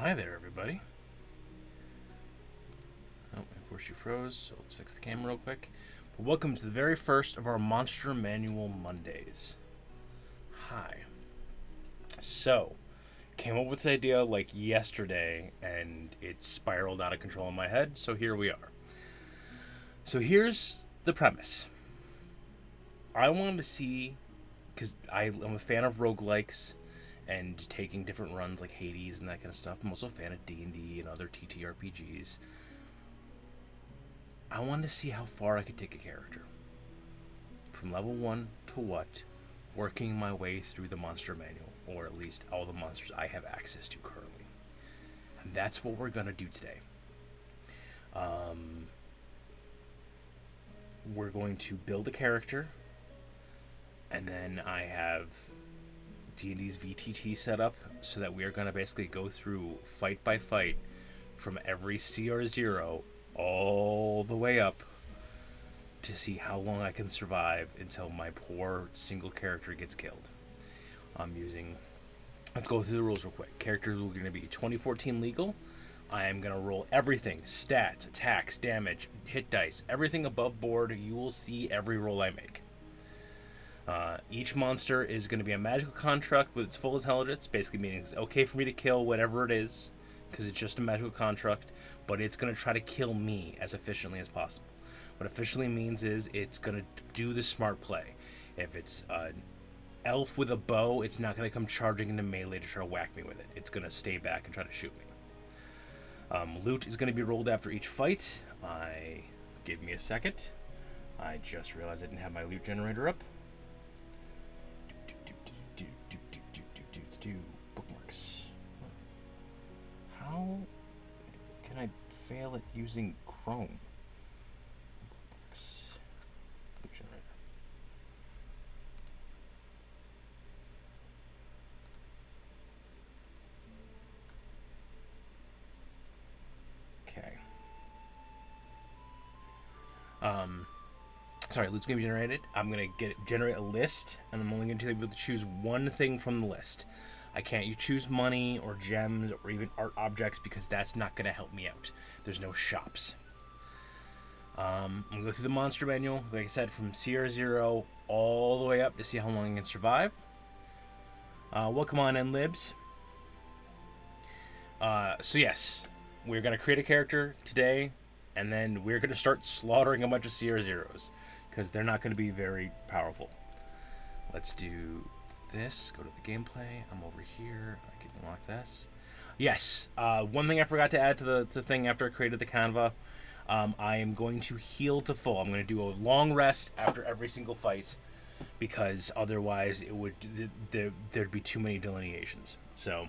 Hi there, everybody. Oh, of course you froze, so let's fix the camera real quick. But welcome to the very first of our Monster Manual Mondays. Hi. So, came up with this idea like yesterday, and it spiraled out of control in my head, so here we are. So here's the premise. I wanted to see, because I'm a fan of roguelikes, and taking different runs like Hades and that kind of stuff. I'm also a fan of D&D and other TTRPGs. I wanted to see how far I could take a character. From level 1 to what? Working my way through the monster manual, or at least all the monsters I have access to currently. And that's what we're going to do today. We're going to build a character, and then I have D&D's VTT set up so that we are going to basically go through fight by fight from every CR0 all the way up to see how long I can survive until my poor single character gets killed. Let's go through the rules real quick. Characters are going to be 2014 legal. I am going to roll everything, stats, attacks, damage, hit dice, everything above board. You will see every roll I make. Each monster is going to be a magical construct with its full intelligence, basically meaning it's okay for me to kill whatever it is, because it's just a magical construct, but it's going to try to kill me as efficiently as possible. What efficiently means is it's going to do the smart play. If it's an elf with a bow, it's not going to come charging into melee to try to whack me with it. It's going to stay back and try to shoot me. Loot is going to be rolled after each fight. Give me a second. I just realized I didn't have my loot generator up. Bookmarks. How can I fail at using Chrome? Bookmarks. Loot generator. Okay. Sorry, loot's gonna be generated. I'm gonna generate a list, and I'm only gonna be able to choose one thing from the list. I can't choose money or gems or even art objects because that's not gonna help me out. There's no shops. I'm gonna go through the monster manual, like I said, from CR0 all the way up to see how long I can survive. Welcome on in, Libs. So yes, we're gonna create a character today, and then we're gonna start slaughtering a bunch of CR0s. Because they're not going to be very powerful. Let's do this. Go to the gameplay. I'm over here. I can unlock this. Yes. One thing I forgot to add to the thing after I created the Canva. I am going to heal to full. I'm going to do a long rest after every single fight. Because otherwise there'd be too many delineations. So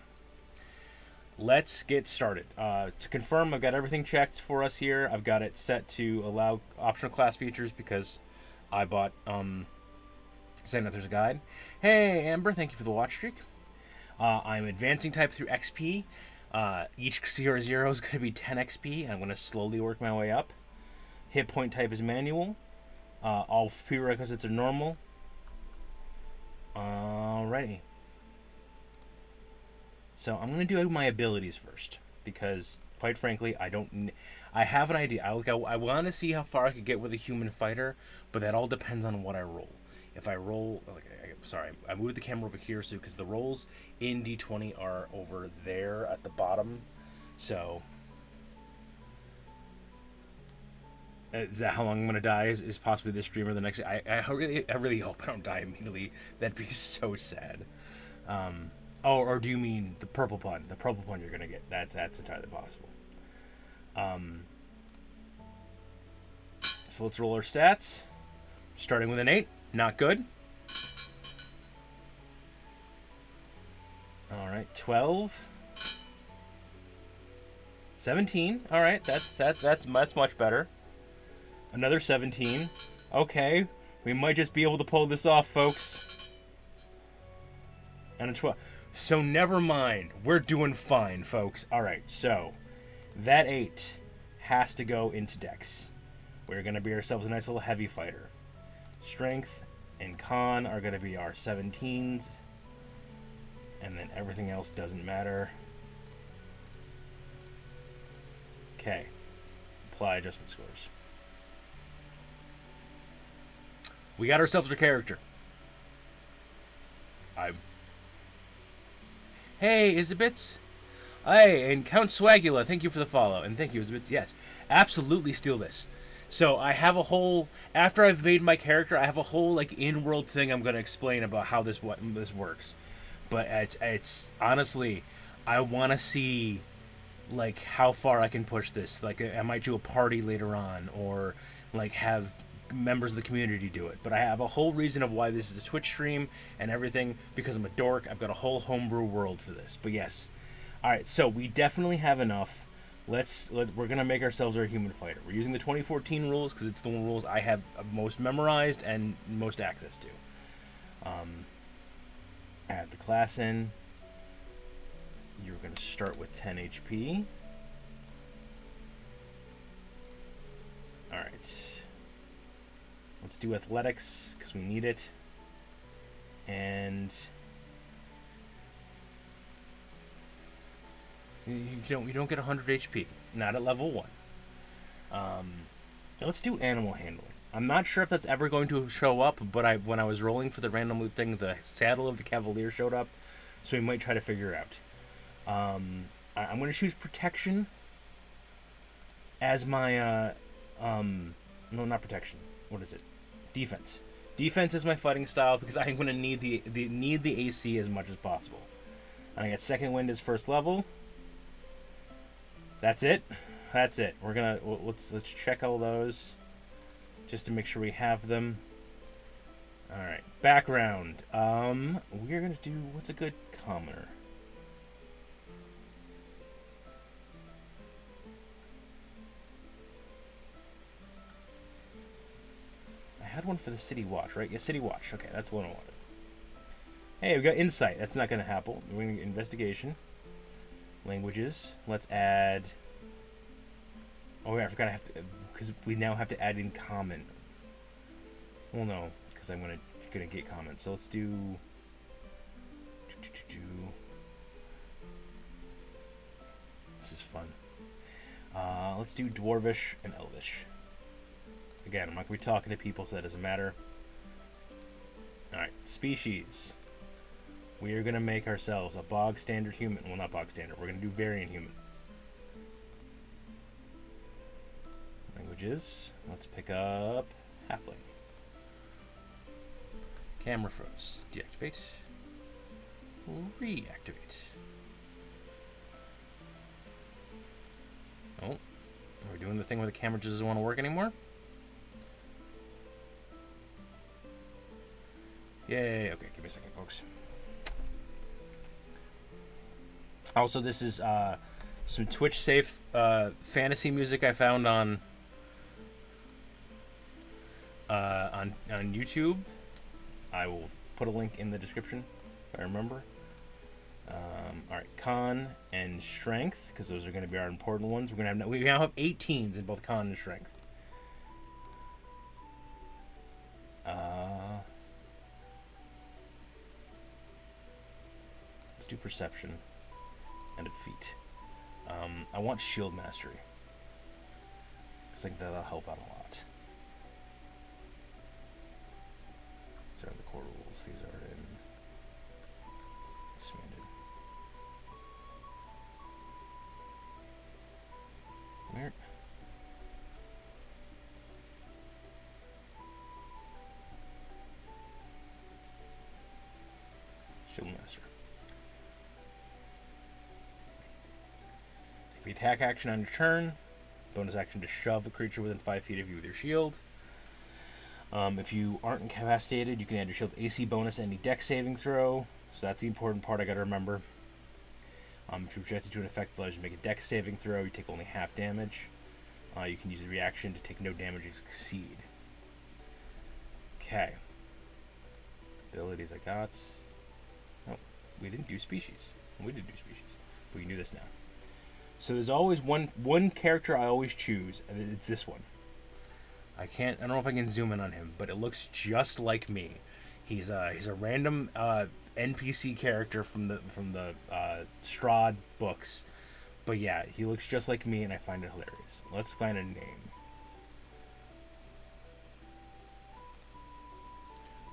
let's get started. To confirm, I've got everything checked for us here. I've got it set to allow optional class features because I bought Xanathar's Guide. Hey, Amber, thank you for the watch streak. I'm advancing type through XP. Each CR0 is going to be 10 XP, and I'm going to slowly work my way up. Hit point type is manual. All prerequisites are normal. Alrighty. So I'm going to do my abilities first, because, quite frankly, I have an idea. I want to see how far I could get with a human fighter, but that all depends on what I roll. If I roll... Sorry, I moved the camera over here, so because the rolls in D20 are over there at the bottom. So... is that how long I'm going to die? Is possibly this stream or the next... I really hope I don't die immediately. That'd be so sad. Or do you mean the purple pun? The purple pun you're going to get. That's entirely possible. So let's roll our stats. Starting with an 8. Not good. Alright, 12. 17. Alright, that's much better. Another 17. Okay, we might just be able to pull this off, folks. And a 12. So never mind. We're doing fine, folks. Alright, so that 8 has to go into Dex. We're going to be ourselves a nice little heavy fighter. Strength and Con are going to be our 17s. And then everything else doesn't matter. Okay. Apply adjustment scores. We got ourselves a character. Hey, Isabits. Hey, and Count Swagula, thank you for the follow. And thank you, Isabits. Yes, absolutely steal this. So I have a whole, after I've made my character, I have a whole like in-world thing I'm going to explain about how this works. But it's honestly, I want to see like how far I can push this. Like I might do a party later on, or like have members of the community do it. But I have a whole reason of why this is a Twitch stream and everything, because I'm a dork. I've got a whole homebrew world for this. But yes. All right, so we definitely have enough. We're gonna make ourselves our human fighter. We're using the 2014 rules because it's the rules I have most memorized and most access to. Add the class in. You're gonna start with 10 HP. All right. Let's do athletics because we need it. And you don't get 100 HP, not at level 1. Let's do animal handling. I'm not sure if that's ever going to show up, but when I was rolling for the random loot thing, the saddle of the cavalier showed up, so we might try to figure it out. I'm going to choose protection as my no, not protection. What is it? Defense. Defense is my fighting style because I'm going to need the AC as much as possible. And I got second wind as first level. That's it. That's it. We're gonna let's check all those just to make sure we have them. All right. Background. We're gonna do what's a good commoner. I had one for the City Watch, right? Yeah, City Watch. Okay, that's what I wanted. Hey, we got insight. That's not gonna happen. We're gonna get investigation. Languages. Let's add. Oh yeah, I forgot I have to, because we now have to add in common. Well, no, because I'm gonna get common. So let's do. This is fun. Let's do Dwarvish and Elvish. Again, I'm not gonna be talking to people, so that doesn't matter. All right, species. We are going to make ourselves a bog standard human. Well, not bog standard. We're going to do variant human. Languages. Let's pick up halfling. Camera froze. Deactivate. Reactivate. Oh. We're doing the thing where the camera just doesn't want to work anymore? Yay. Okay, give me a second, folks. Also, this is some Twitch safe fantasy music I found on YouTube. I will put a link in the description if I remember. All right, con and strength, because those are going to be our important ones. We now have 18s in both con and strength. Let's do perception. And defeat. I want shield mastery because I think that'll help out a lot. These are the core rules. These are in expanded. Where? Shield master. The attack action on your turn. Bonus action to shove a creature within 5 feet of you with your shield. If you aren't incapacitated, you can add your shield AC bonus to any dex saving throw. So that's the important part I gotta remember. If you're projected to an effect that allows you to make a dex saving throw, you take only half damage. You can use a reaction to take no damage if you succeed. Okay. Abilities I got. Oh, we didn't do species. We did do species. But we can do this now. So there's always one character I always choose, and it's this one. I don't know if I can zoom in on him, but it looks just like me. He's a random NPC character from the Strahd books, But yeah, he looks just like me, and I find it hilarious. Let's find a name.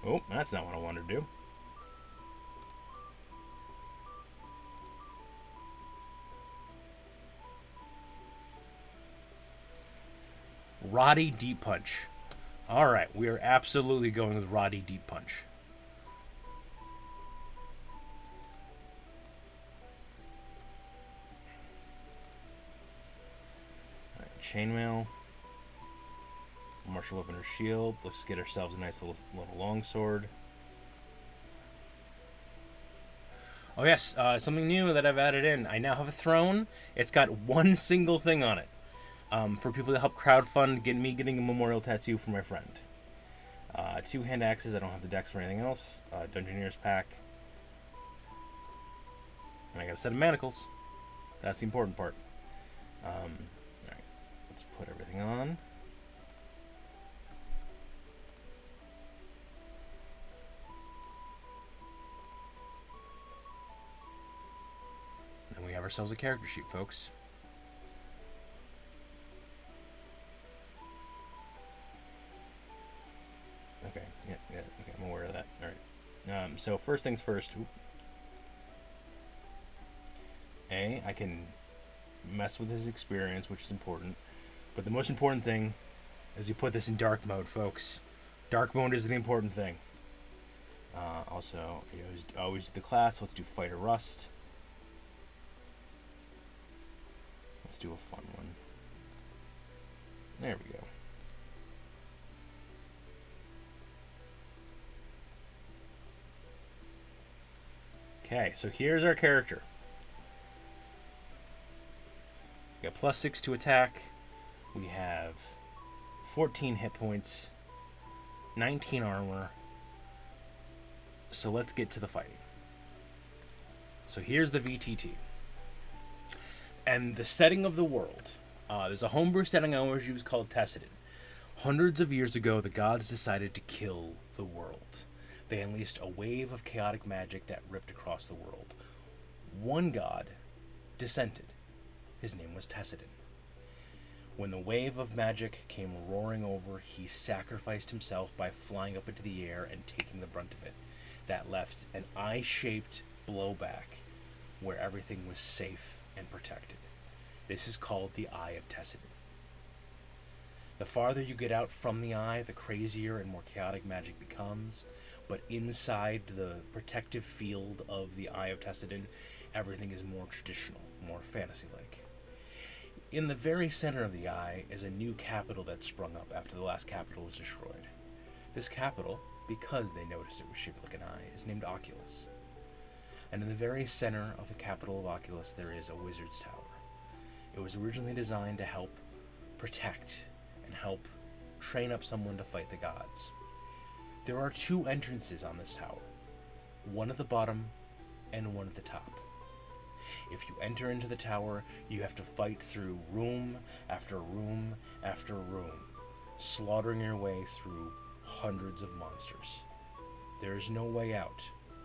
Oh, that's not what I wanted to do. Roddy Deep Punch. Alright, we are absolutely going with Roddy Deep Punch. Alright, chainmail. Martial weapon or shield. Let's get ourselves a nice little longsword. Oh yes, something new that I've added in. I now have a throne. It's got one single thing on it. For people to help crowdfund getting a memorial tattoo for my friend. 2 hand axes. I don't have the dex for anything else. Dungeoneer's pack. And I got a set of manacles. That's the important part. Alright, let's put everything on. And we have ourselves a character sheet, folks. Okay, yeah, okay, I'm aware of that. Alright. So first things first. I can mess with his experience, which is important. But the most important thing is you put this in dark mode, folks. Dark mode is the important thing. Also, you always do the class. Let's do Fighter Rust. Let's do a fun one. There we go. Okay, so here's our character. We got +6 to attack. We have 14 hit points, 19 armor. So let's get to the fighting. So here's the VTT. And the setting of the world. There's a homebrew setting I always use called Tessedin. Hundreds of years ago, the gods decided to kill the world. They unleashed a wave of chaotic magic that ripped across the world. One god dissented. His name was Tessedin. When the wave of magic came roaring over, he sacrificed himself by flying up into the air and taking the brunt of it. That left an eye-shaped blowback where everything was safe and protected. This is called the Eye of Tessedin. The farther you get out from the eye, the crazier and more chaotic magic becomes. But inside the protective field of the Eye of Tessedin, everything is more traditional, more fantasy-like. In the very center of the eye is a new capital that sprung up after the last capital was destroyed. This capital, because they noticed it was shaped like an eye, is named Oculus. And in the very center of the capital of Oculus, there is a wizard's tower. It was originally designed to help protect and help train up someone to fight the gods. There are 2 entrances on this tower, one at the bottom and one at the top. If you enter into the tower, you have to fight through room after room after room, slaughtering your way through hundreds of monsters. There is no way out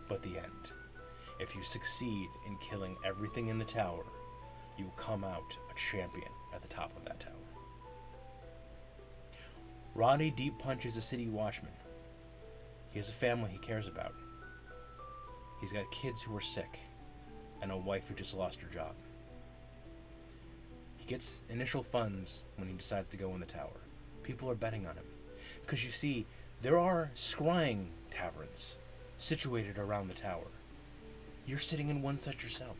but the end. If you succeed in killing everything in the tower, you will come out a champion at the top of that tower. Roddy Deep Punch is a city watchman. He has a family he cares about. He's got kids who are sick and a wife who just lost her job. He gets initial funds when he decides to go in the tower. People are betting on him. Because you see, there are scrying taverns situated around the tower. You're sitting in one such yourself.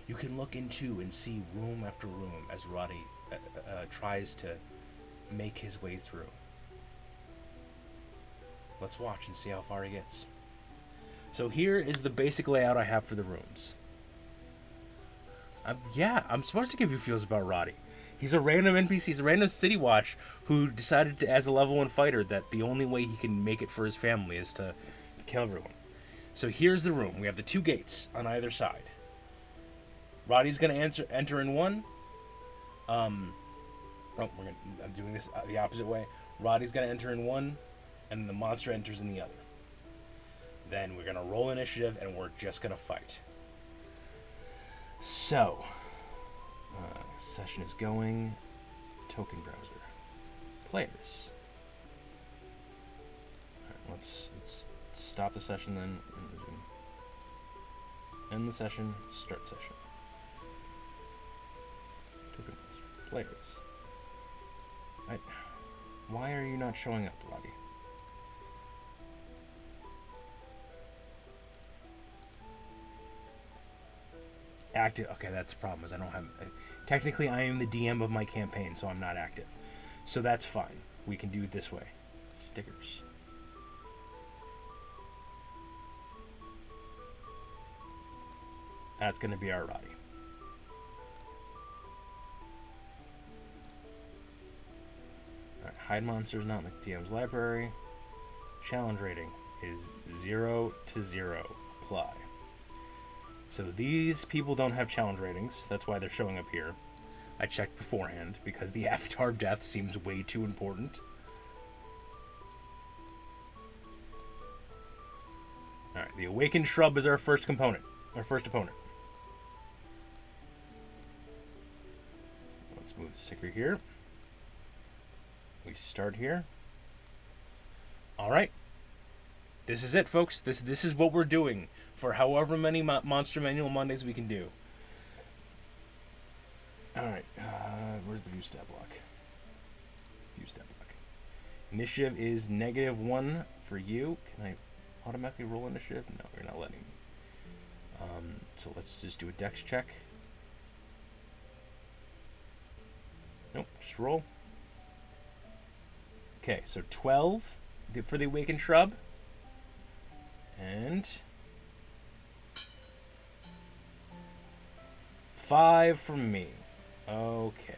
You can look into and see room after room as Roddy tries to make his way through. Let's watch and see how far he gets. So here is the basic layout I have for the rooms. I'm supposed to give you feels about Roddy. He's a random NPC, he's a random city watch who decided to, as a level 1 fighter, that the only way he can make it for his family is to kill everyone. So here's the room. We have the 2 gates on either side. Roddy's going to enter in one. I'm doing this the opposite way. Roddy's going to enter in one, and the monster enters in the other. Then we're going to roll initiative, and we're just going to fight. So, Session is going. Token browser. Players. Alright, let's stop the session then and resume. End the session, start session. Token browser. Players. Why are you not showing up, Roddy? Active. Okay, that's the problem. Is I don't have. Technically, I am the DM of my campaign, so I'm not active. So that's fine. We can do it this way. Stickers. That's going to be our Roddy. Alright, hide monsters not in the DM's library. Challenge rating is 0 to 0. Apply. So these people don't have challenge ratings. That's why they're showing up here. I checked beforehand because the Avatar of Death seems way too important. Alright, the Awakened Shrub is our first component. Our first opponent. Let's move the sticker here. We start here. Alright. This is it, folks. This is what we're doing for however many Monster Manual Mondays we can do. Alright. Where's the view stat block? View stat block. Initiative is -1 for you. Can I automatically roll initiative? No, you're not letting me. So let's just do a dex check. Nope, just roll. Okay, so 12 for the Awakened Shrub. And 5 from me. Okay.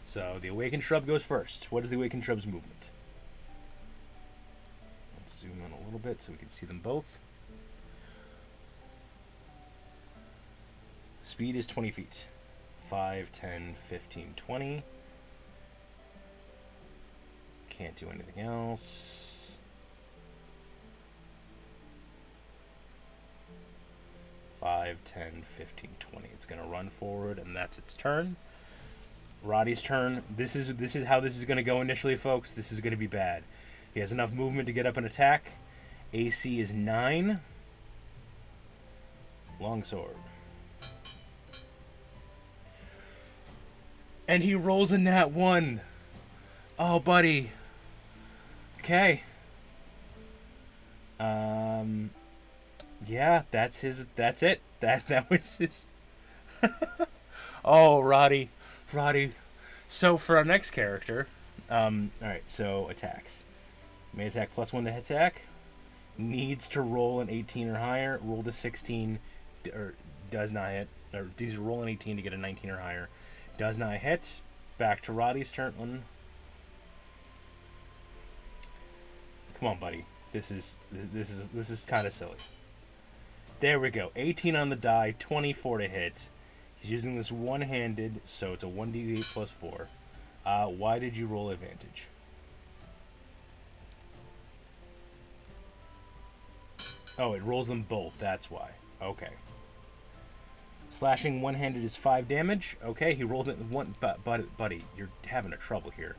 So the Awakened Shrub goes first. What is the Awakened Shrub's movement? Let's zoom in a little bit so we can see them both. Speed is 20 feet. 5, 10, 15, 20. Can't do anything else. 5, 10, 15, 20. It's going to run forward, and that's its turn. Roddy's turn. This is how this is going to go initially, folks. This is going to be bad. He has enough movement to get up and attack. AC is 9. Longsword. And he rolls a nat 1. Oh, buddy. Okay. Yeah, that's it. That was his. Oh, Roddy. So for our next character, alright, so attacks. May attack +1 to attack. Needs to roll an 18 or higher. Rolled a 16, or does not hit. Or needs to roll an 18 to get a 19 or higher. Does not hit. Back to Roddy's turn. Come on, buddy. This is kind of silly. There we go. 18 on the die, 24 to hit. He's using this one-handed, so it's a 1d8 plus 4. Why did you roll advantage? Oh, it rolls them both. That's why. Okay. Slashing one-handed is 5 damage. Okay, he rolled it one, but buddy, you're having a trouble here.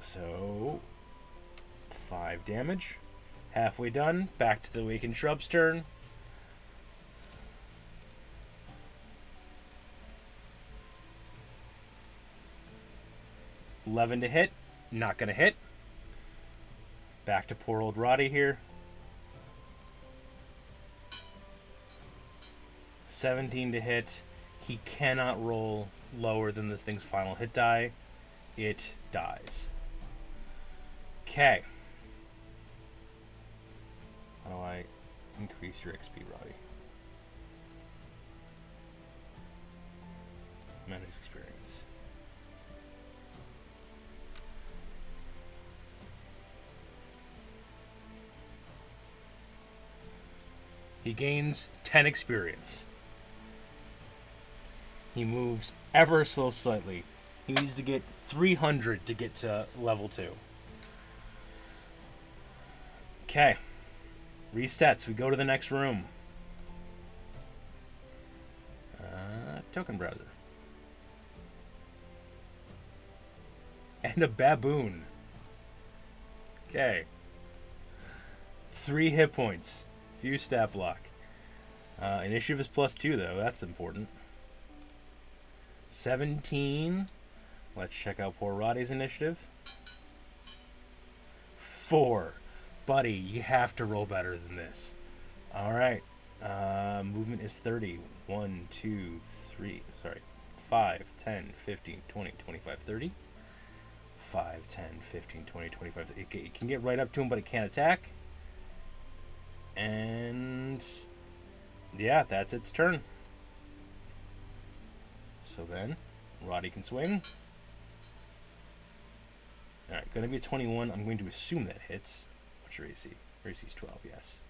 So 5 damage. Halfway done. Back to the Awakened Shrub's turn. $11 to hit. Not gonna hit. Back to poor old Roddy here. 17 to hit. He cannot roll lower than this thing's final hit die. It dies. Okay. How do I increase your XP, Roddy? Manage experience. He gains 10 experience. He moves ever so slightly. He needs to get 300 to get to level 2. Okay. Resets. We go to the next room. Token browser. And a baboon. Okay. 3 hit points. Few stat block. Initiative is +2 though. That's important. 17. Let's check out poor Roddy's initiative. 4. Buddy, you have to roll better than this. Alright. Movement is 30. 1, 2, 3. Sorry. 5, 10, 15, 20, 25, 30. 5, 10, 15, 20, 25. 30. It can get right up to him, but it can't attack. And yeah, that's its turn. So then, Roddy can swing. Alright, going to be a 21. I'm going to assume that hits. What's your AC? Your AC is 12, yes.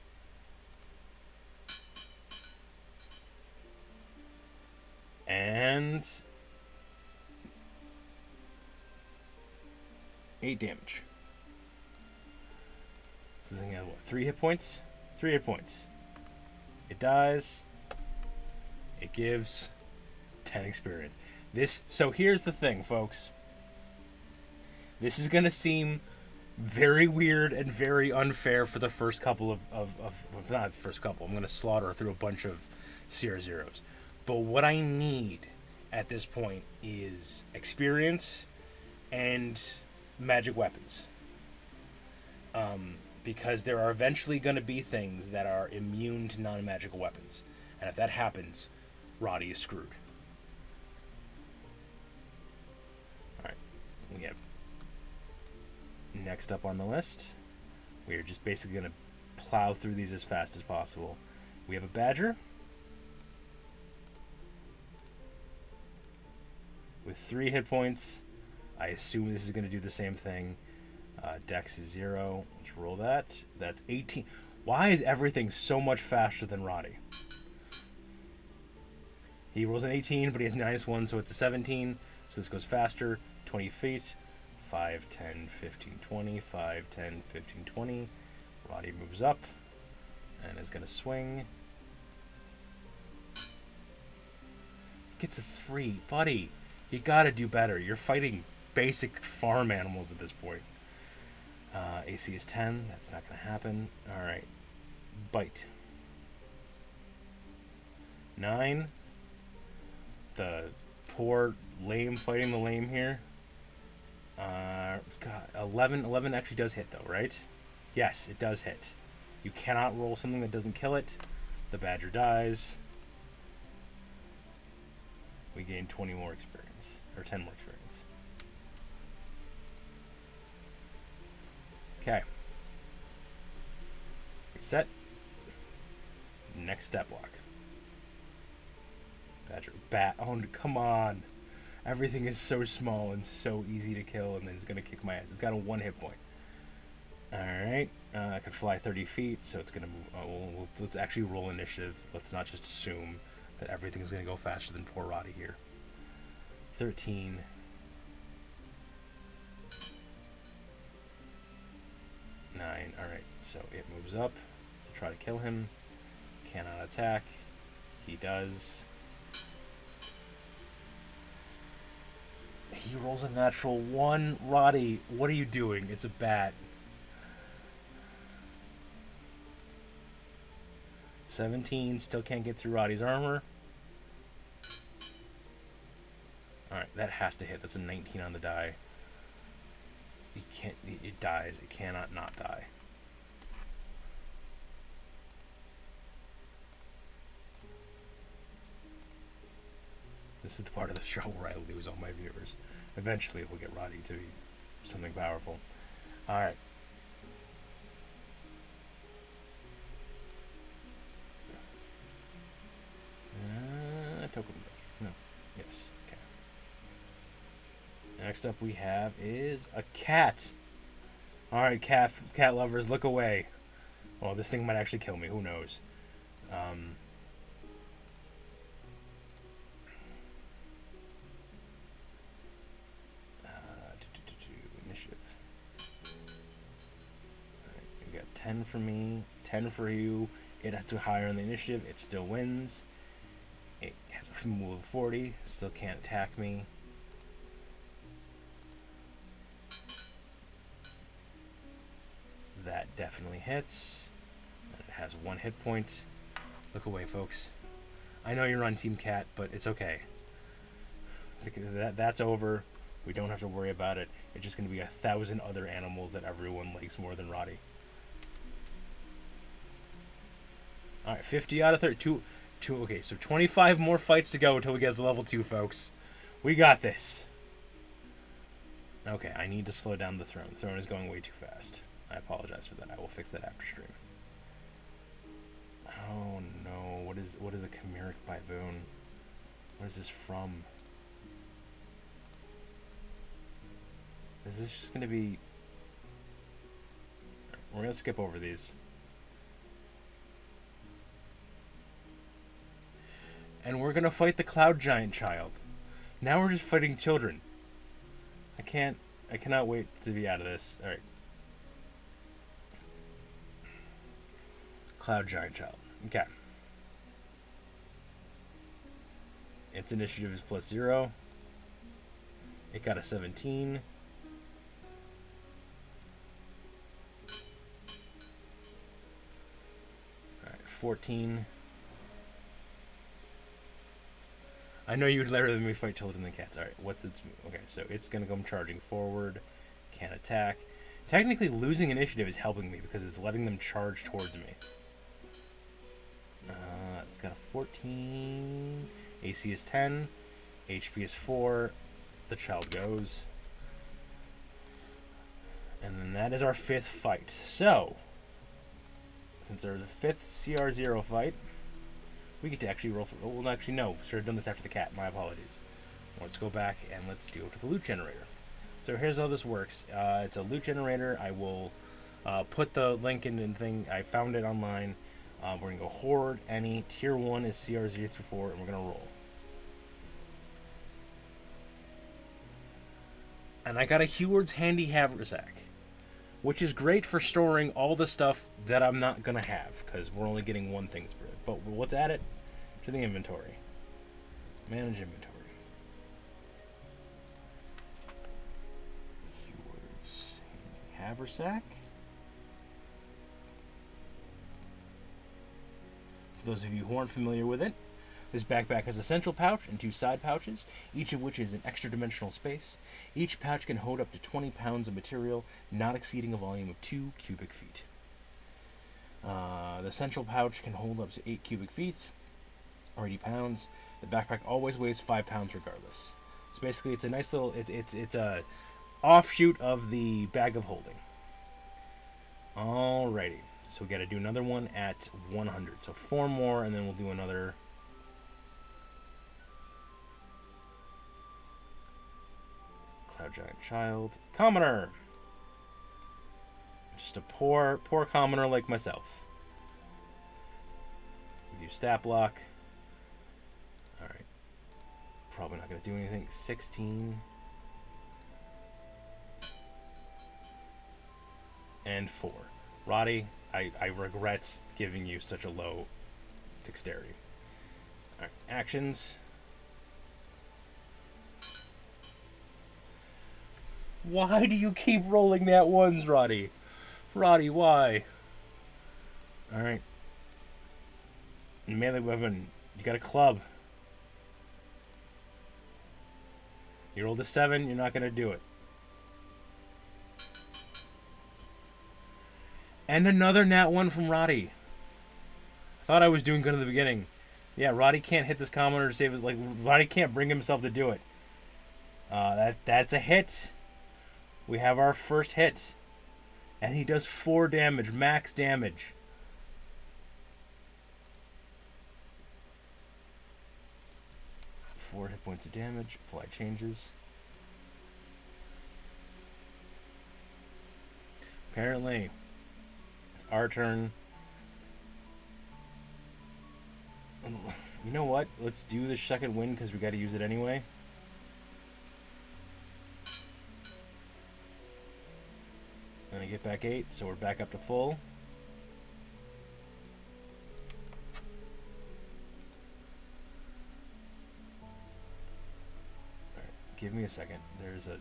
And 8 damage. So the thing has what? 3 hit points? 3 hit points. It dies. It gives 10 experience. So here's the thing, folks. This is gonna seem very weird and very unfair for the first couple of not the first couple. I'm gonna slaughter through a bunch of CR0s. But what I need at this point is experience and magic weapons. Because there are eventually going to be things that are immune to non-magical weapons. And if that happens, Roddy is screwed. Alright, we have next up on the list. We are just basically going to plow through these as fast as possible. We have a badger with 3 hit points. I assume this is going to do the same thing. Dex is 0. Let's roll that. That's 18. Why is everything so much faster than Roddy? He rolls an 18, but he has -1, so it's a 17. So this goes faster. 20 feet. 5, 10, 15, 20. 5, 10, 15, 20. Roddy moves up and is going to swing. Gets a 3. Buddy, you got to do better. You're fighting basic farm animals at this point. AC is 10. That's not going to happen. Alright. Bite. 9. The poor lame fighting the lame here. God, 11. 11 actually does hit though, right? Yes, it does hit. You cannot roll something that doesn't kill it. The badger dies. We gain 20 more experience. Or 10 more experience. Okay. Reset. Next step block. Badger. Oh, come on. Everything is so small and so easy to kill, and then it's going to kick my ass. It's got a 1 hit point. Alright. I can fly 30 feet, so it's going to move. Let's actually roll initiative. Let's not just assume that everything's going to go faster than poor Roddy here. 13. 9. Alright, so it moves up to try to kill him. Cannot attack. He does. He rolls a natural 1. Roddy, what are you doing? It's a bat. 17. Still can't get through Roddy's armor. Alright, that has to hit. That's a 19 on the die. You can't. It dies. It cannot not die. This is the part of the show where I lose all my viewers. Eventually, we'll get Roddy to be something powerful. All right. Token. No. Yes. Okay. Next up we have is a cat. All right, cat lovers, look away. Well, this thing might actually kill me. Who knows? Initiative. All right, we got 10 for me, 10 for you. It has to higher in the initiative. It still wins. It has a move of 40. Still can't attack me. That definitely hits. And it has 1 hit point. Look away, folks. I know you're on Team Cat, but it's okay. That's over. We don't have to worry about it. It's just going to be 1,000 other animals that everyone likes more than Roddy. Alright, 50 out of 32. Okay, so 25 more fights to go until we get to level 2, folks. We got this. Okay, I need to slow down the throne. The throne is going way too fast. I apologize for that. I will fix that after stream. Oh no, what is a chimeric baboon? What is this from? Is this just gonna be... We're gonna skip over these. And we're gonna fight the Cloud Giant child. Now we're just fighting children. I cannot wait to be out of this. Alright. Cloud Giant child. Okay. Its initiative is +0. It got a 17. Alright, 14. I know you'd rather than me fight children than cats. Alright, what's its move? Okay, so it's gonna come charging forward. Can't attack. Technically, losing initiative is helping me because it's letting them charge towards me. It's got a 14. AC is 10. HP is 4. The child goes. And then that is our 5th fight. So, since our 5th CR0 fight, we get to actually roll for... Well, actually, no. Should have done this after the cat. My apologies. Let's go back and let's go to the loot generator. So here's how this works. It's a loot generator. I will put the link in the thing. I found it online. We're going to go Horde, any. Tier 1 is CR0 through 4, and we're going to roll. And I got a Heward's Handy Haversack, which is great for storing all the stuff that I'm not going to have, because we're only getting one thing per. But let's add it to the inventory. Manage inventory. Heward's Handy Haversack. For those of you who aren't familiar with it, this backpack has a central pouch and 2 side pouches, each of which is an extra dimensional space. Each pouch can hold up to 20 pounds of material, not exceeding a volume of 2 cubic feet. The central pouch can hold up to 8 cubic feet, or 80 pounds. The backpack always weighs 5 pounds regardless. So basically, it's a nice little, it's a offshoot of the bag of holding. Alrighty. So we got to do another one at 100. So 4 more, and then we'll do another. Cloud Giant Child. Commoner! Just a poor commoner like myself. We do stat block. Alright. Probably not going to do anything. 16. And 4. Roddy, I regret giving you such a low dexterity. Alright, actions. Why do you keep rolling that ones, Roddy? Roddy, why? Alright. Melee weapon. You got a club. You rolled a 7, you're not going to do it. And another nat 1 from Roddy. I thought I was doing good in the beginning. Yeah, Roddy can't hit this commoner to save it. Like, Roddy can't bring himself to do it. That's a hit. We have our first hit. And he does 4 damage, max damage. Four hit points of damage. Apply changes. Apparently, it's our turn. You know what? Let's do the second win because we got to use it anyway. And I get back 8, so we're back up to full. Give me a second. There's a...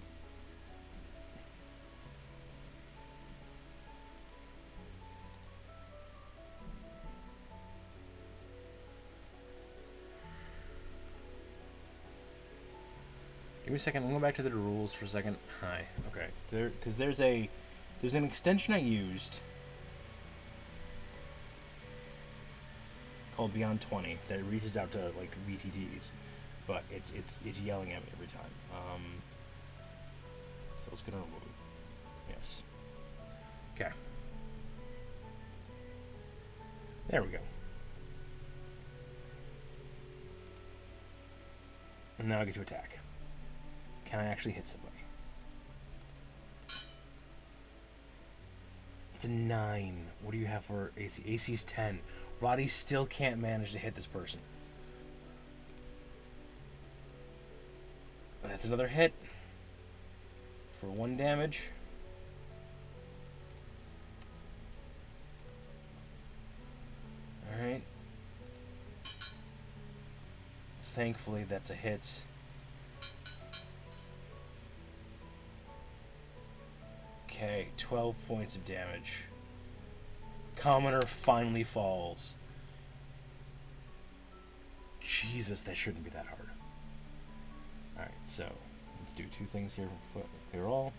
Give me a second. I'm going back to the rules for a second. Hi. Okay. Because there's an extension I used called Beyond 20 that reaches out to like VTTs, but it's yelling at me every time. So it's gonna remove it. Yes. Okay. There we go. And now I get to attack. Can I actually hit somebody? It's a 9. What do you have for AC? AC's 10. Roddy still can't manage to hit this person. That's another hit for 1 damage. Alright. Thankfully, that's a hit. Okay, 12 points of damage. Commoner finally falls. Jesus, that shouldn't be that hard. Alright, so let's do 2 things here. Clear all.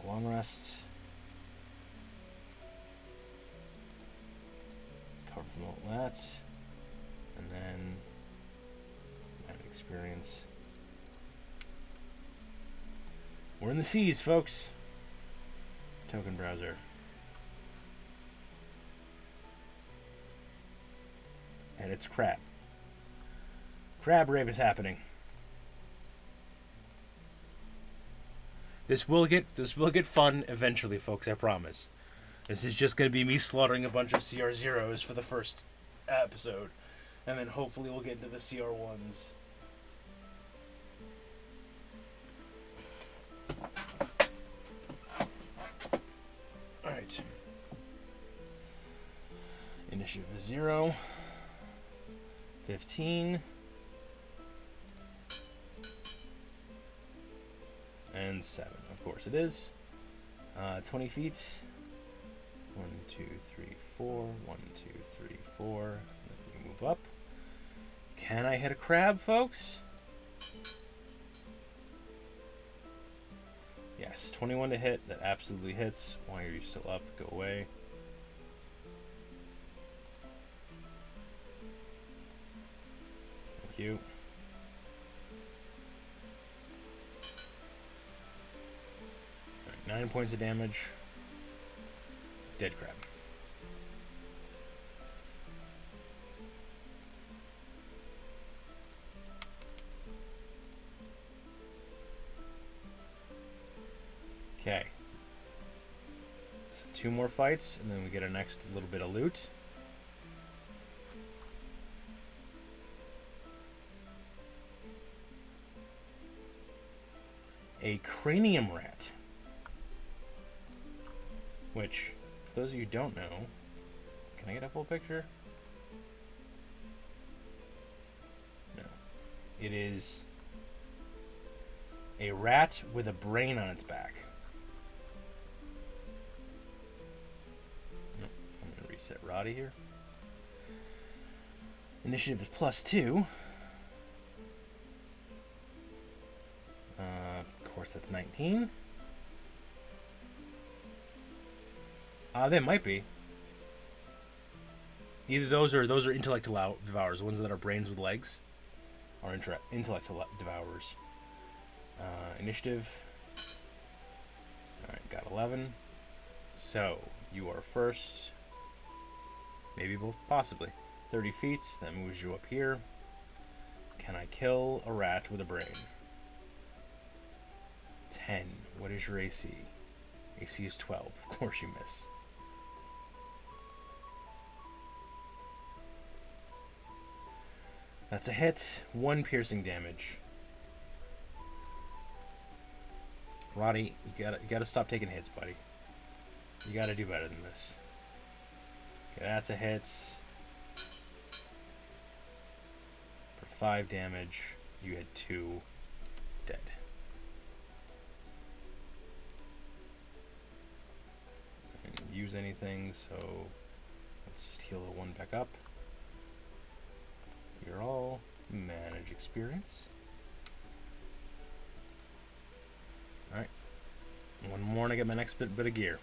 Long rest. Cover from all that. And then experience. We're in the seas, folks. Token browser. And it's crab. Crab rave is happening. This will get fun eventually, folks, I promise. This is just going to be me slaughtering a bunch of CR0s for the first episode. And then hopefully we'll get into the CR1s. Alright. Initiative is 0. 15. And 7. Of course it is. 20 feet. 1, 2, 3, 4. 1, 2, 3, 4. And then you move up. Can I hit a crab, folks? Yes, 21 to hit. That absolutely hits. Why are you still up? Go away. Thank you. All right, 9 points of damage. Dead crab. Okay. So 2 more fights, and then we get our next little bit of loot. A cranium rat. Which, for those of you who don't know, can I get a full picture? No. It is a rat with a brain on its back. Nope. I'm going to reset Roddy here. Initiative is +2. Of course, that's 19. They might be. Either those are intellect devourers. Ones that are brains with legs are intellect devourers. Initiative. Alright, got 11. So, you are first. Maybe both, possibly. 30 feet, that moves you up here. Can I kill a rat with a brain? 10. What is your AC? AC is 12. Of course you miss. That's a hit. 1 piercing damage. Roddy, you gotta stop taking hits, buddy. You gotta do better than this. Okay, that's a hit. For 5 damage. You had 2. Dead. I didn't use anything, so let's just heal the one back up. You're all manage experience. Alright. One more to get my next bit of gear.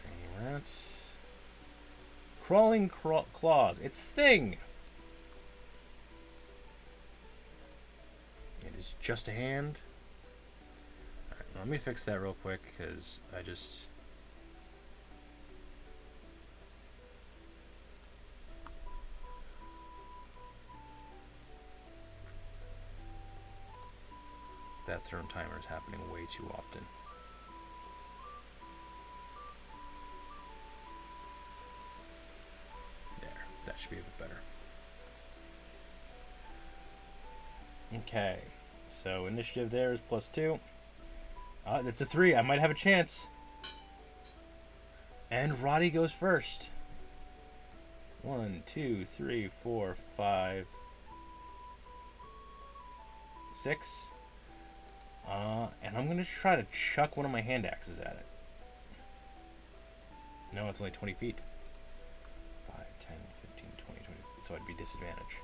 Training rats. Crawling claws. It's Thing! It is just a hand. Alright, let me fix that real quick, because I just... That throne timer is happening way too often. There, that should be a bit better. Okay, so initiative there is +2. That's a 3. I might have a chance. And Roddy goes first. 1, 2, 3, 4, 5, 6. And I'm going to try to chuck one of my hand axes at it. No, it's only 20 feet. 5, 10, 15, 20, 20. So I'd be disadvantaged.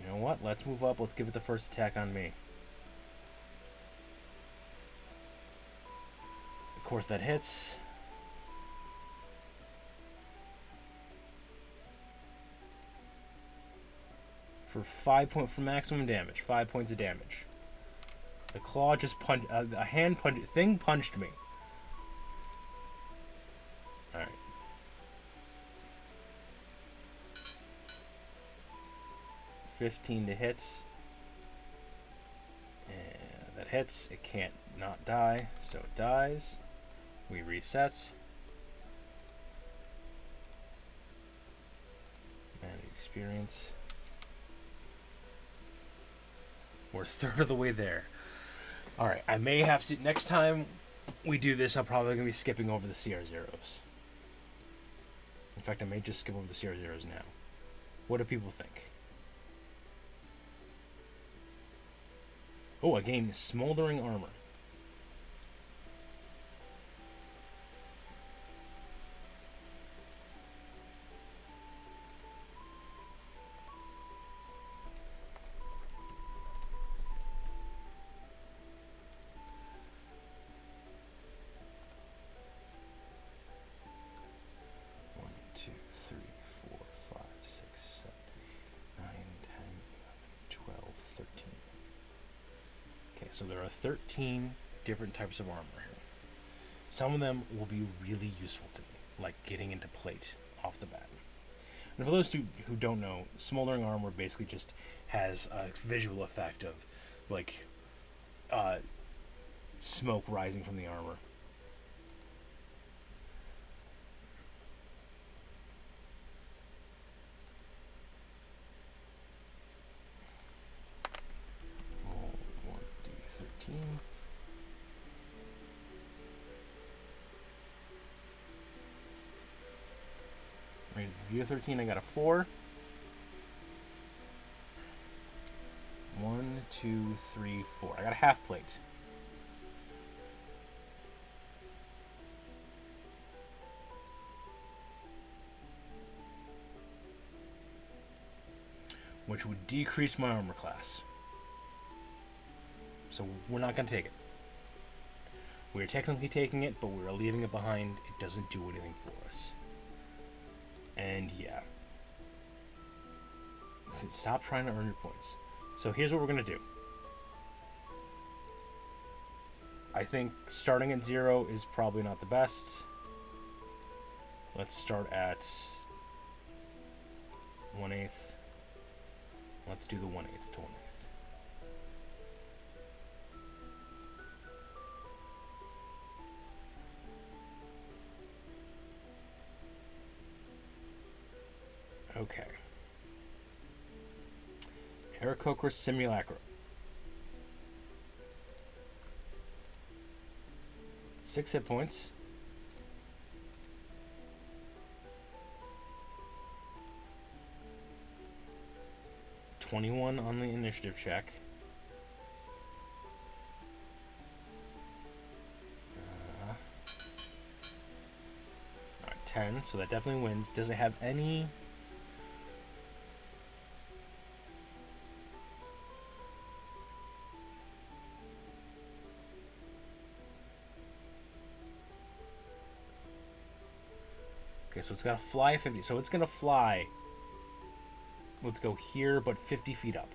You know what? Let's move up. Let's give it the first attack on me. Of course, that hits. For 5 points for maximum damage. 5 points of damage. The claw just punched. A hand punch. Thing punched me. All right. $15 to hit. And that hits. It can't not die, so it dies. We reset. Manage experience. We're a third of the way there. Alright, I may have to... Next time we do this, I'm probably going to be skipping over the CR0s. In fact, I may just skip over the CR0s now. What do people think? Oh, I gained Smoldering Armor. So there are 13 different types of armor here. Some of them will be really useful to me, like getting into plate off the bat. And for those who don't know, Smoldering Armor basically just has a visual effect of, like, smoke rising from the armor. Right, view 13, I got a 4. 1, 2, 3, 4. I got a half plate. Which would decrease my armor class. So we're not going to take it. We're technically taking it, but we're leaving it behind. It doesn't do anything for us. And yeah. Stop trying to earn your points. So here's what we're going to do. I think starting at 0 is probably not the best. Let's start at 1/8. Let's do the 1/8 to 1/8. Okay. Aarakocra Simulacra. 6 hit points. 21 on the initiative check. 10, so that definitely wins. Does it have any... Okay, so it's got to fly 50. So it's going to fly. Let's go here, but 50 feet up.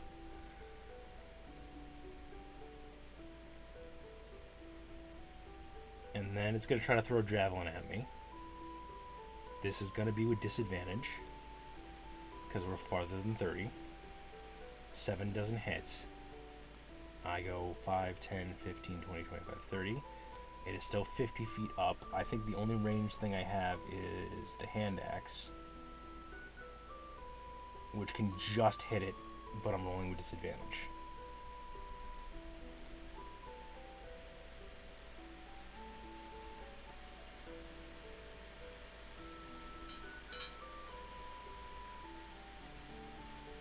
And then it's going to try to throw a javelin at me. This is going to be with disadvantage, because we're farther than 30. 7 doesn't hit. I go 5, 10, 15, 20, 25, 30. It is still 50 feet up. I think the only range thing I have is the hand axe, which can just hit it, but I'm rolling with disadvantage.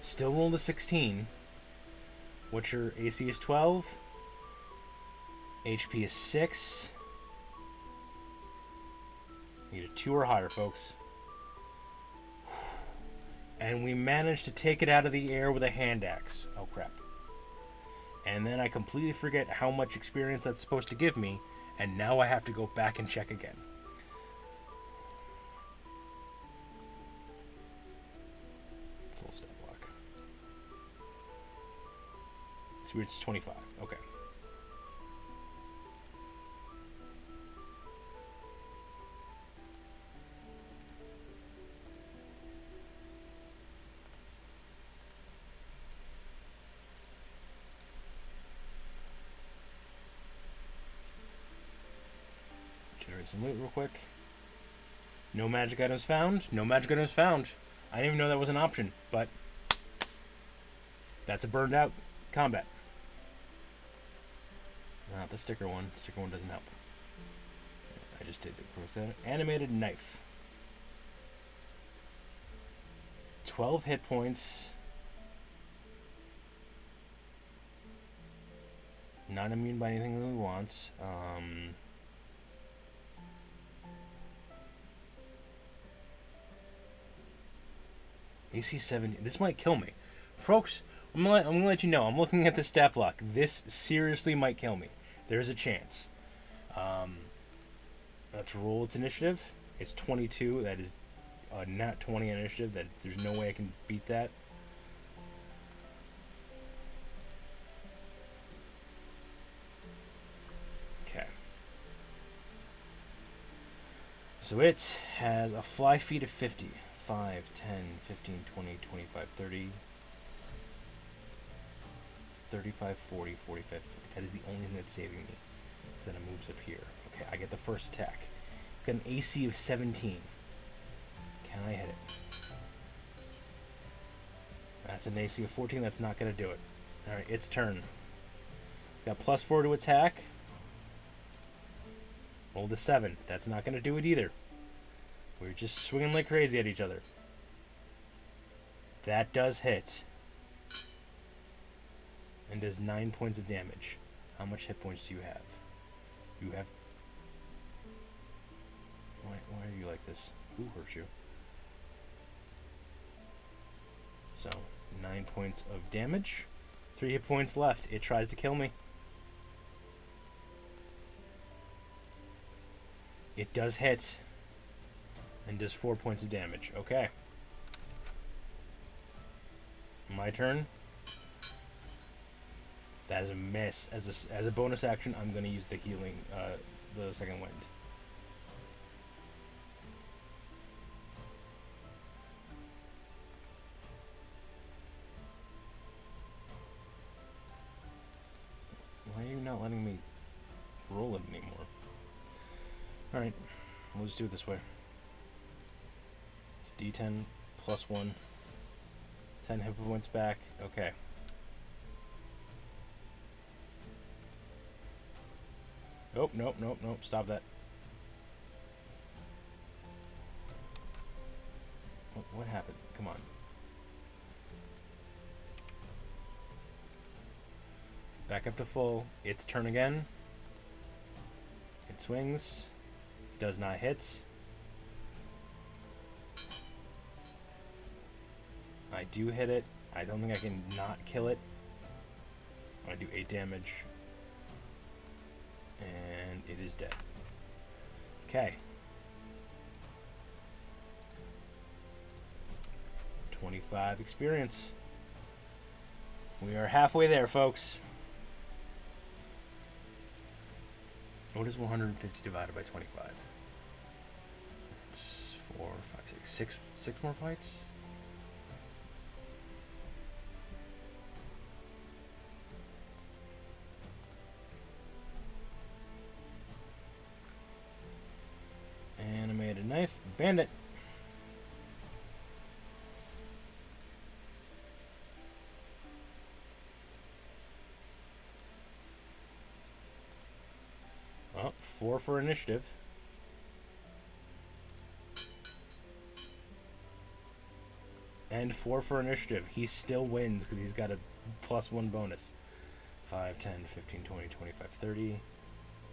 Still roll the 16. What's your AC is 12. HP is 6. Need a 2 or higher, folks. And we managed to take it out of the air with a hand axe. Oh, crap. And then I completely forget how much experience that's supposed to give me, and now I have to go back and check again. It's a little stat block. Spirit's 25. Okay. Generate some loot real quick. No magic items found. No magic items found. I didn't even know that was an option, but that's a burned out combat. Not the sticker one. Sticker one doesn't help. I just did the animated knife. 12 hit points. Not immune by anything that we want. AC 17. This might kill me. Folks, I'm gonna let you know. I'm looking at the stat block. This seriously might kill me. There's a chance. Let's roll its initiative. It's 22. That is a nat 20 initiative. That there's no way I can beat that. Okay. So it has a fly feet of 50. 5, 10, 15, 20, 25, 30, 35, 40, 45, 50. That is the only thing that's saving me. Is that it moves up here. Okay, I get the first attack. It's got an AC of 17. Can I hit it? That's an AC of 14. That's not going to do it. Alright, its turn. It's got +4 to attack. Rolled a 7. That's not going to do it either. We're just swinging like crazy at each other. That does hit. And does 9 points of damage. How much hit points do you have? You have... Why are you like this? Who hurt you? So, 9 points of damage. 3 hit points left. It tries to kill me. It does hit. And does 4 points of damage. Okay. My turn. That is a miss. As a bonus action, I'm going to use the healing, the second wind. Why are you not letting me roll it anymore? Alright, we'll just do it this way. It's D10 plus 1. 10 hit points back. Okay. Nope, nope, nope, nope. Stop that. What happened? Come on. Back up to full. Its turn again. It swings. Does not hit. I do hit it. I don't think I can not kill it. I do 8 damage. And it is dead. Okay. 25 experience. We are halfway there, folks. What is 150 divided by 25? It's 4, 5, 6. Six more fights? Animated knife. Bandit. Oh, 4 for initiative. And 4 for initiative. He still wins because he's got a +1 bonus. 5, 10, 15, 20, 25, 30.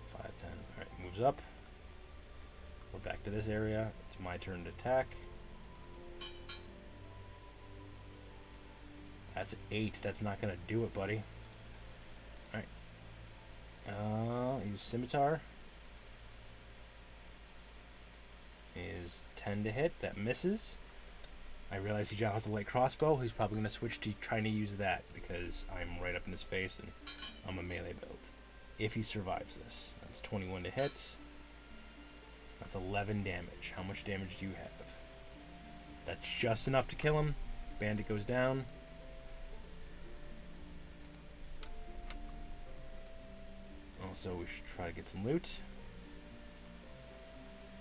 5, 10. Alright, moves up. We're back to this area. It's my turn to attack. That's 8. That's not going to do it, buddy. Alright. Use Scimitar. Is 10 to hit. That misses. I realize he has a light crossbow. He's probably going to switch to trying to use that because I'm right up in his face and I'm a melee build. If he survives this. That's 21 to hit. That's 11 damage. How much damage do you have? That's just enough to kill him. Bandit goes down. Also, we should try to get some loot.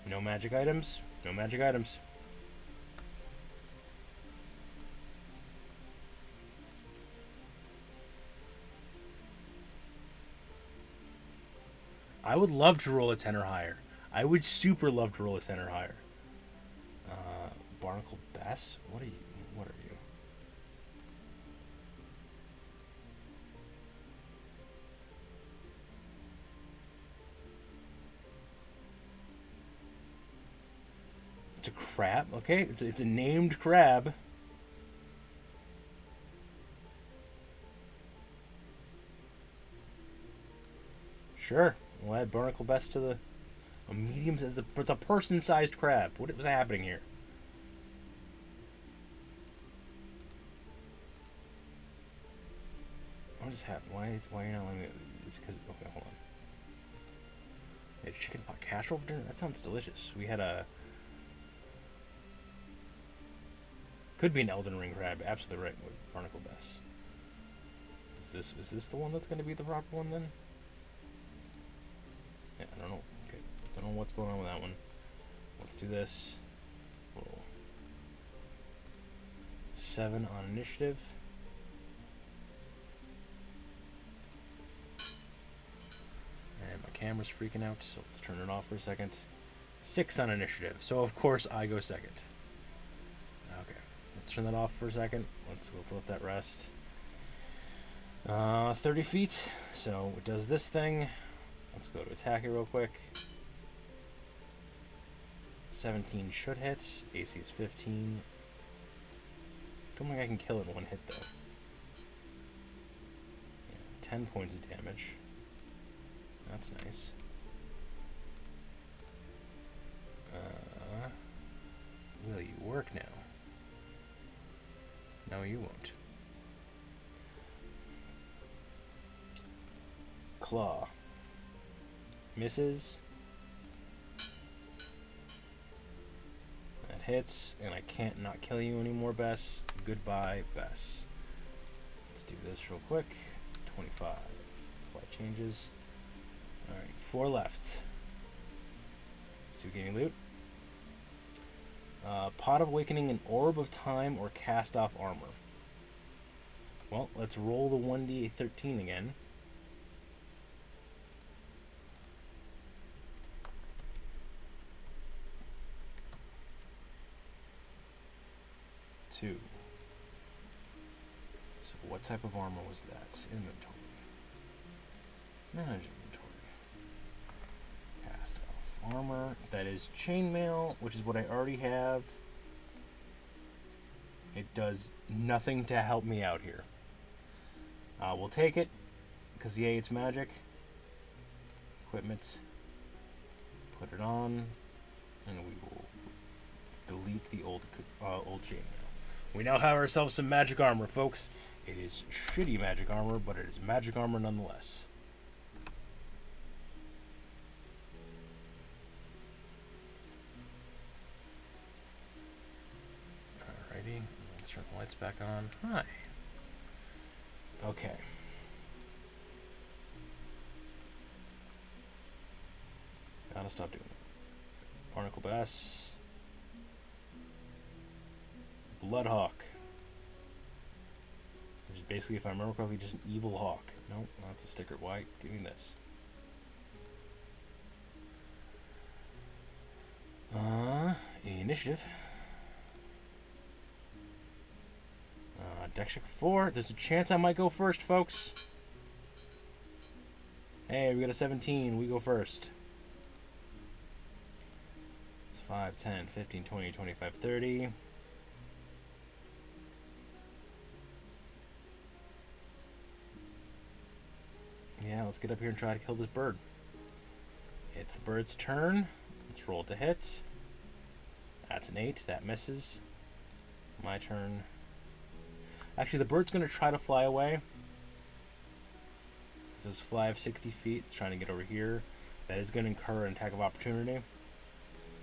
No magic items. No magic items. I would love to roll a 10 or higher. I would super love to roll a 10 or higher. Barnacle Bass? What are you? What are you? It's a crab. Okay, it's a named crab. Sure, we'll add Barnacle Bass to the medium. It's a person-sized crab. What was happening here? What just happened? Why are you not letting me? It's because okay, hold on. We had chicken pot casserole for dinner. That sounds delicious. We had a. Could be an Elden Ring crab. Absolutely right with Barnacle Bass. Is this the one that's going to be the proper one then? Yeah, I don't know. Okay, don't know what's going on with that one. Let's do this. Roll 7 on initiative. And my camera's freaking out, so let's turn it off for a second. 6 on initiative. So of course I go second. Okay, let's turn that off for a second. Let's let that rest. 30 feet. So it does this thing. Let's go to attack it real quick. 17 should hit. AC is 15. Don't think I can kill it in one hit though. Yeah, 10 points of damage. That's nice. Will you work now? No, you won't. Claw. Misses. That hits, and I can't not kill you anymore, Bess. Goodbye, Bess. Let's do this real quick. 25. Apply changes. Alright, 4 left. Let's see if we get any loot. Pot of Awakening, an Orb of Time, or Cast Off Armor. Well, let's roll the 1d13 again. So what type of armor was that? Inventory. Manage inventory. Cast off armor. That is chainmail, which is what I already have. It does nothing to help me out here. We'll take it, because yay, it's magic. Equipment. Put it on, and we will delete the old chainmail. We now have ourselves some magic armor, folks. It is shitty magic armor, but it is magic armor nonetheless. Alrighty, let's turn the lights back on. Hi. Okay. Gotta stop doing it. Barnacle Bass. Bloodhawk. Which is basically, if I remember correctly, just an evil hawk. Nope, that's the sticker. Why? Give me this. Initiative. Deck check 4. There's a chance I might go first, folks. Hey, we got a 17. We go first. 5, 10, 15, 20, 25, 30. Yeah, let's get up here and try to kill this bird. It's the bird's turn. Let's roll to hit. That's an 8. That misses. My turn. Actually, the bird's going to try to fly away. It says fly of 60 feet. It's trying to get over here. That is going to incur an attack of opportunity,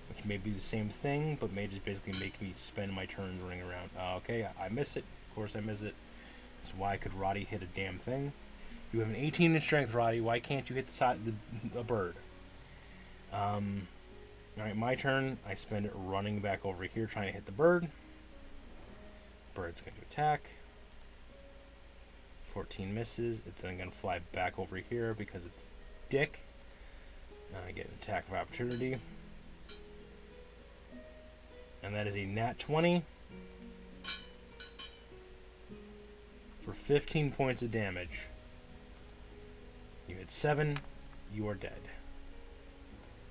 which may be the same thing, but may just basically make me spend my turns running around. Okay, I miss it. Of course I miss it. So why could Roddy hit a damn thing? You have an 18 in strength, Roddy. Why can't you hit the side a bird? Alright, my turn. I spend it running back over here trying to hit the bird. Bird's going to attack. 14 misses. It's then going to fly back over here because it's dick. I get an attack of opportunity. And that is a nat 20 for 15 points of damage. You hit 7, you are dead.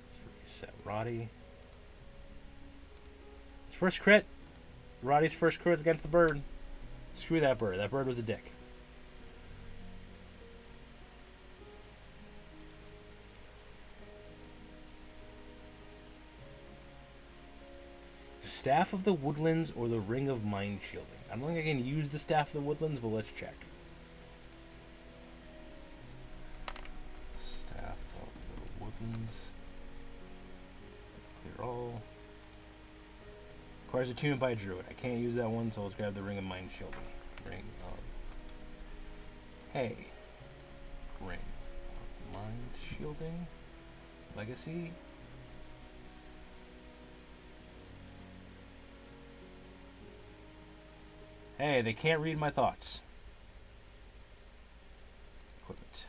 Let's reset Roddy. His first crit. Roddy's first crit against the bird. Screw that bird. That bird was a dick. Staff of the Woodlands or the Ring of Mind Shielding. I don't think I can use the Staff of the Woodlands, but let's check. Staff of the Woodlands. Clear all. Requires attunement by a druid. I can't use that one, so let's grab the Ring of Mind Shielding. Ring of... Hey. Ring of Mind Shielding. Legacy. Hey, they can't read my thoughts. Equipment.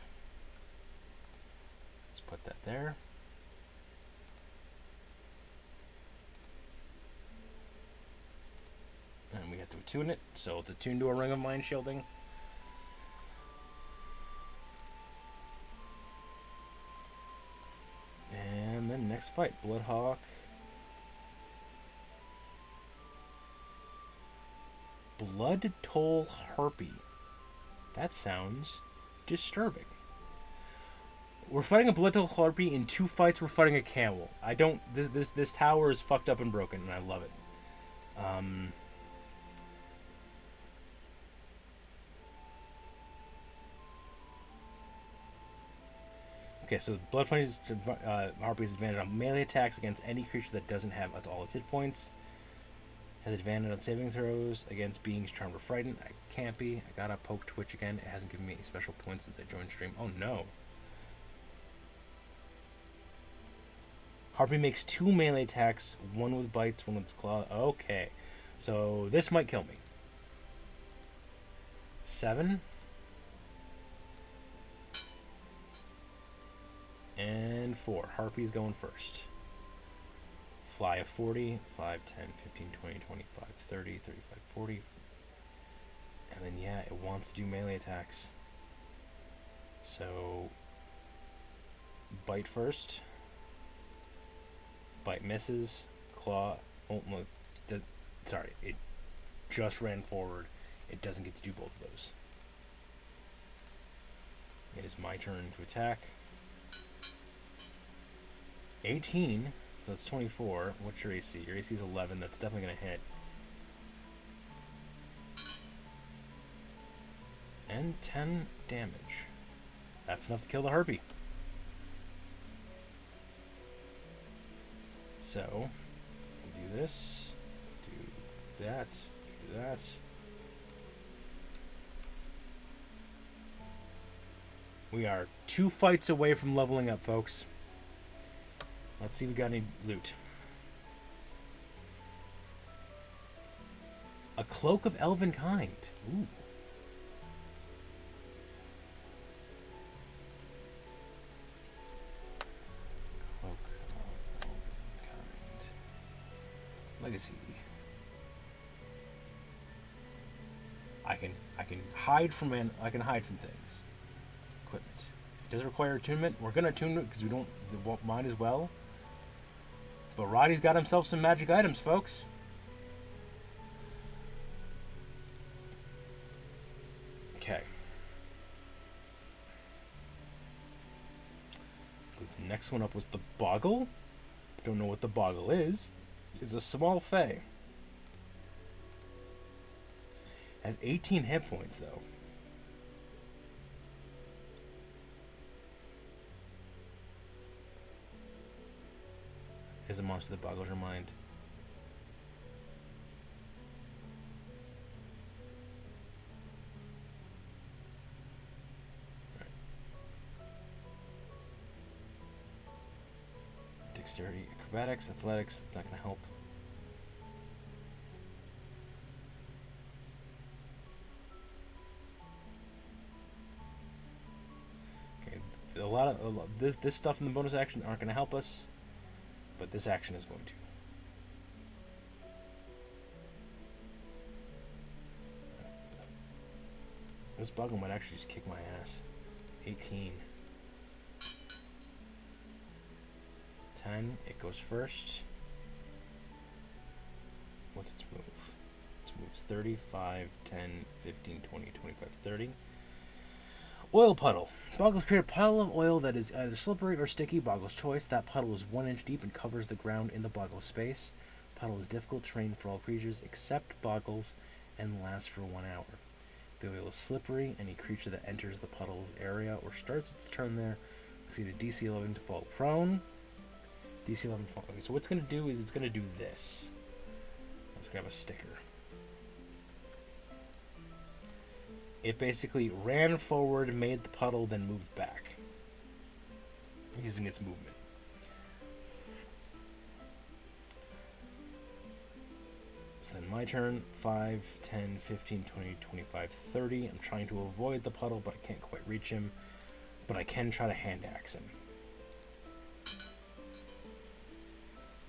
Let's put that there. And we have to attune it, so it's attuned to a Ring of Mind Shielding. And then next fight, Bloodhawk. Blood Toll Harpy. That sounds disturbing. We're fighting a Blood Toll Harpy. In 2 fights, we're fighting a camel. I don't... This tower is fucked up and broken, and I love it. Okay, so Blood Harpy's advantage on melee attacks against any creature that doesn't have all its hit points. Has advantage on saving throws against beings charmed or frightened. I can't be. I gotta poke Twitch again. It hasn't given me any special points since I joined stream. Oh no. Harpy makes 2 melee attacks, 1 with bites, 1 with its claw. Okay. So this might kill me. 7. And 4. Harpy's going first. Fly of 40, 5, 10, 15, 20, 25, 30, 35, 40. And then, yeah, it wants to do melee attacks. So, Bite first. Bite misses. Claw. Oh, no, sorry, it just ran forward. It doesn't get to do both of those. It is my turn to attack. 18, so that's 24. What's your AC? Your AC is 11. That's definitely going to hit. And 10 damage. That's enough to kill the harpy. So, do this, do that, do that. We are 2 fights away from leveling up, folks. Let's see if we got any loot. A Cloak of Elven Kind. Ooh. Cloak of Elven Kind. Legacy. I can hide from things. Equipment. It does require attunement. We're gonna attune it because we don't might as well. But Roddy's got himself some magic items, folks. Okay. The next one up was the Boggle. Don't know what the Boggle is. It's a small fae. Has 18 hit points, though. Is a monster that boggles your mind. Right. Dexterity, acrobatics, athletics. That's not going to help. Okay, a lot of this stuff in the bonus action aren't going to help us. But this action is going to. This Boggle might actually just kick my ass. 18. 10. It goes first. What's its move? Its move's 30, 5, 10, 15, 20, 25, 30. Oil puddle. Boggles create a puddle of oil that is either slippery or sticky. Boggle's choice. That puddle is 1 inch deep and covers the ground in the Boggle space. Puddle is difficult terrain for all creatures except Boggles and lasts for 1 hour. The oil is slippery. Any creature that enters the puddle's area or starts its turn there succeed a DC 11 to fall prone. DC 11 fall. Okay, so what's going to do is it's going to do this. Let's grab a sticker. It basically ran forward, made the puddle, then moved back. Using its movement. So then my turn. 5, 10, 15, 20, 25, 30. I'm trying to avoid the puddle, but I can't quite reach him. But I can try to hand axe him.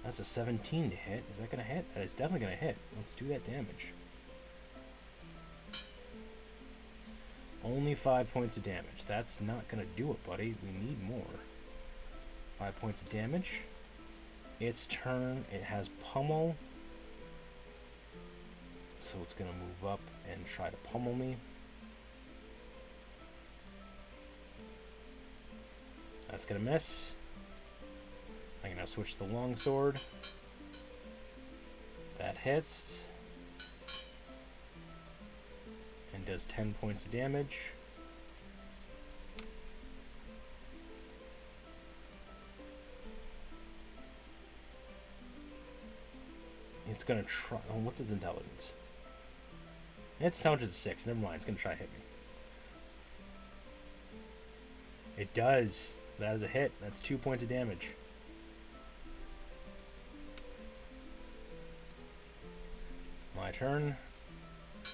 That's a 17 to hit. Is that going to hit? That is definitely going to hit. Let's do that damage. Only 5 points of damage. That's not going to do it, buddy. We need more. 5 points of damage. Its turn. It has pummel. So it's going to move up and try to pummel me. That's going to miss. I can now switch to the longsword. That hits. And does 10 points of damage. It's gonna try. Oh, what's its intelligence? Its intelligence is 6. Never mind. It's gonna try to hit me. It does. That is a hit. That's 2 points of damage. My turn.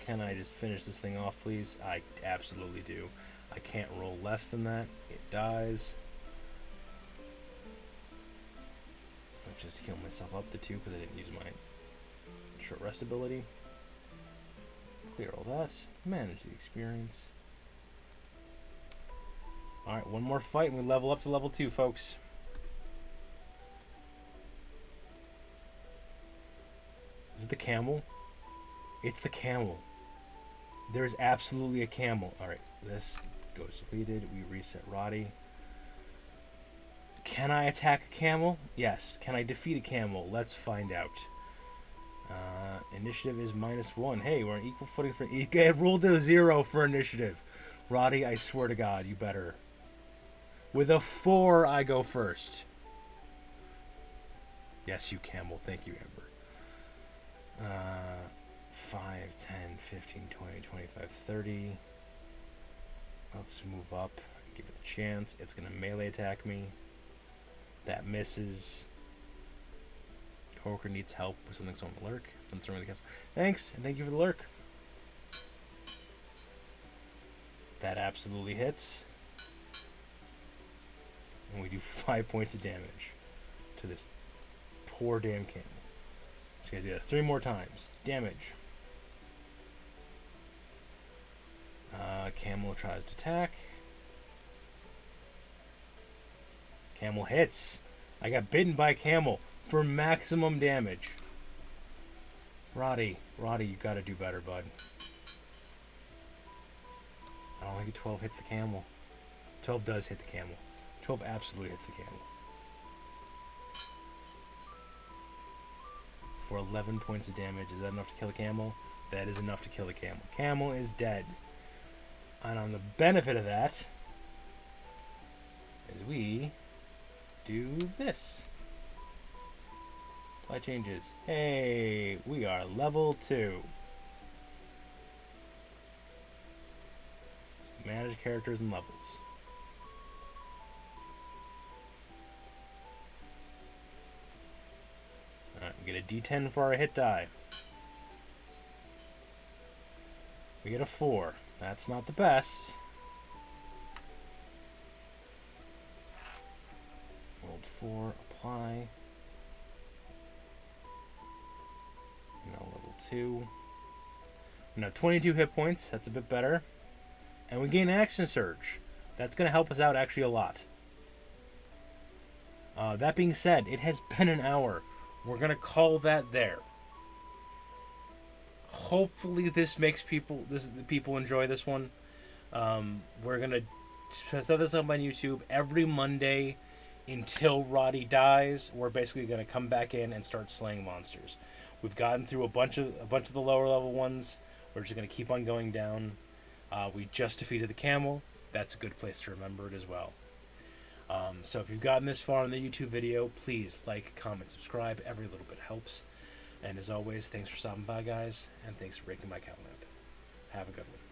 Can I just finish this thing off, please? I absolutely do. I can't roll less than that. It dies. I'll just heal myself up to 2 because I didn't use my short rest ability. Clear all that. Manage the experience. Alright, one more fight and we level up to level 2, folks. Is it the camel? It's the camel. There's absolutely a camel. Alright, this goes deleted. We reset Roddy. Can I attack a camel? Yes. Can I defeat a camel? Let's find out. Initiative is -1. Hey, we're on equal footing for... Roll to 0 for initiative. Roddy, I swear to God, you better. With a 4, I go first. Yes, you camel. Thank you, Amber. 5, 10, 15, 20, 25, 30. Let's move up. Give it a chance. It's going to melee attack me. That misses. Coworker needs help with something, so I'm going to lurk. Thanks, and thank you for the lurk. That absolutely hits. And we do 5 points of damage to this poor damn camel. Just gotta do that 3 more times. Damage. Camel tries to attack. Camel hits. I got bitten by a camel for maximum damage. Roddy, you gotta do better, bud. I don't think a 12 hits the camel. 12 does hit the camel. 12 absolutely hits the camel. For 11 points of damage. Is that enough to kill a camel? That is enough to kill a camel. Camel is dead. And on the benefit of that is we do this. Apply changes. Hey, we are level 2. So manage characters and levels. Alright, we get a D10 for our hit die. We get a 4. That's not the best. Rolled 4, apply. Now level 2. Now 22 hit points. That's a bit better. And we gain action surge. That's going to help us out actually a lot. That being said, it has been an hour. We're going to call that there. Hopefully this makes people enjoy this one. We're going to set this up on YouTube every Monday until Roddy dies. We're basically going to come back in and start slaying monsters. We've gotten through a bunch of the lower level ones. We're just going to keep on going down. We just defeated the camel. That's a good place to remember it as well. So if you've gotten this far in the YouTube video, please like, comment, subscribe. Every little bit helps. And as always, thanks for stopping by, guys, and thanks for breaking my count lamp. Have a good one.